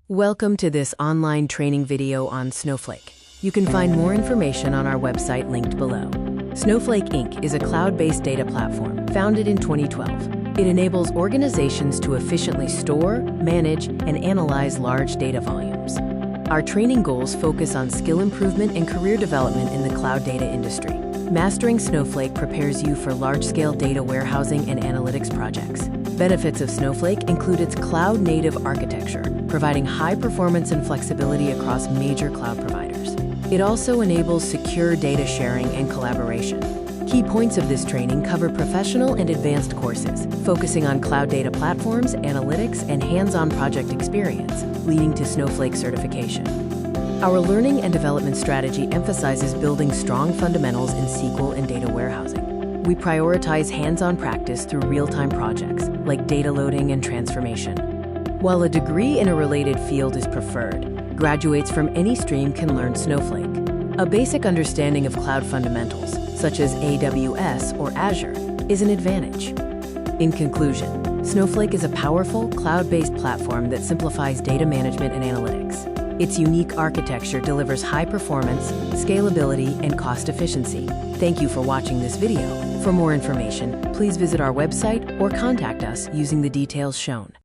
Welcome to this online training video on Snowflake. You can find more information on our website linked below. Snowflake Inc. is a cloud-based data platform founded in 2012. It enables organizations to efficiently store, manage, and analyze large data volumes. Our training goals focus on skill improvement and career development in the cloud data industry. Mastering Snowflake prepares you for large-scale data warehousing and analytics projects. Benefits of Snowflake include its cloud-native architecture, providing high performance and flexibility across major cloud providers. It also enables secure data sharing and collaboration. Key points of this training cover professional and advanced courses, focusing on cloud data platforms, analytics, and hands-on project experience, leading to Snowflake certification. Our learning and development strategy emphasizes building strong fundamentals in SQL and data warehousing. We prioritize hands-on practice through real-time projects, like data loading and transformation. While a degree in a related field is preferred, graduates from any stream can learn Snowflake. A basic understanding of cloud fundamentals, such as AWS or Azure, is an advantage. In conclusion, Snowflake is a powerful, cloud-based platform that simplifies data management and analytics. Its unique architecture delivers high performance, scalability, and cost efficiency. Thank you for watching this video. For more information, please visit our website or contact us using the details shown.